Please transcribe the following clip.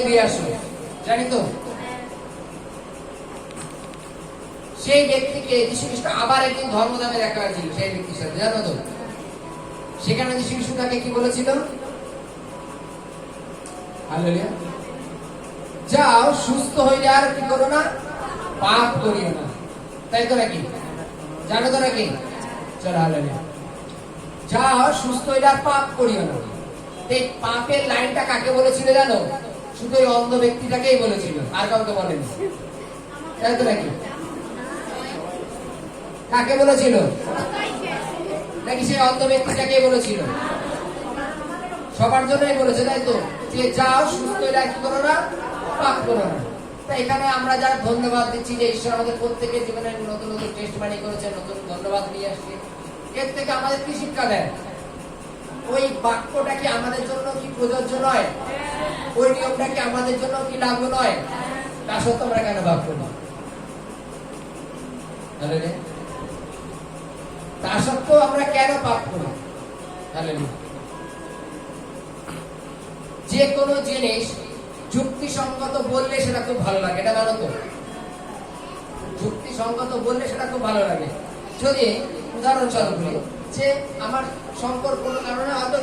দিয়ে আসলো, জানি তো। সেই ব্যক্তিকে যীশু খ্রিস্ট আবার একদিন ধর্মদামে দেখা হয়েছিল সেই ব্যক্তির সাথে, জানো তো। সেখানে যীশু খ্রিস্ট তাকে কি বলেছিল? হালেলুয়া, যাও সুস্থ হইলে আর কি করো না, পাপ করিও না। তাই তো নাকি? জানো তো নাকি? চলো হালেলুয়া, যাও সুস্থ হইলে আর পাপ করিও না। এই পাপের লাইনটা কাকে বলেছিল জানো? শুধু ওই অন্ধ ব্যক্তিটাকেই বলেছিল, আর কাউকে বলেনি। তাই তো নাকি? কাকে বলেছিল? নাকি সেই অন্ধ ব্যক্তিটাকেই বলেছিল? সবার জন্যই বলেছে, তাই তো। যে যাও সুস্থ হইলে আর কি করো না, পাপ করো না। তাই এখানে আমরা যারা ধন্যবাদ দিচ্ছি যে ঈশ্বর আমাদের প্রত্যেকের জীবনে নতুন নতুন টেস্টমানি করেছে, নতুন ধন্যবাদ নিয়ে আসছে, এর থেকে আমাদের কি শিক্ষা দেয়? ওই বাক্যটা কি আমাদের জন্য কি প্রযোজ্য নয়? ওই নিয়মটা কি আমাদের জন্য কি লাগু নয়? তা সত্ত্বেও আমরা কেন ভাব করি? তা সত্ত্বেও আমরা কেন পাপ করি? যে কোনো জিনিস যুক্তিসঙ্গত বললে সেটা খুব ভালো লাগে, এটা জানো তো। যুক্তিসঙ্গত বললে সেটা খুব ভালো লাগে। যদি উদাহরণস্বরূপ বলি যে আমার সম্পর্ক কোনো কারণে হয়তো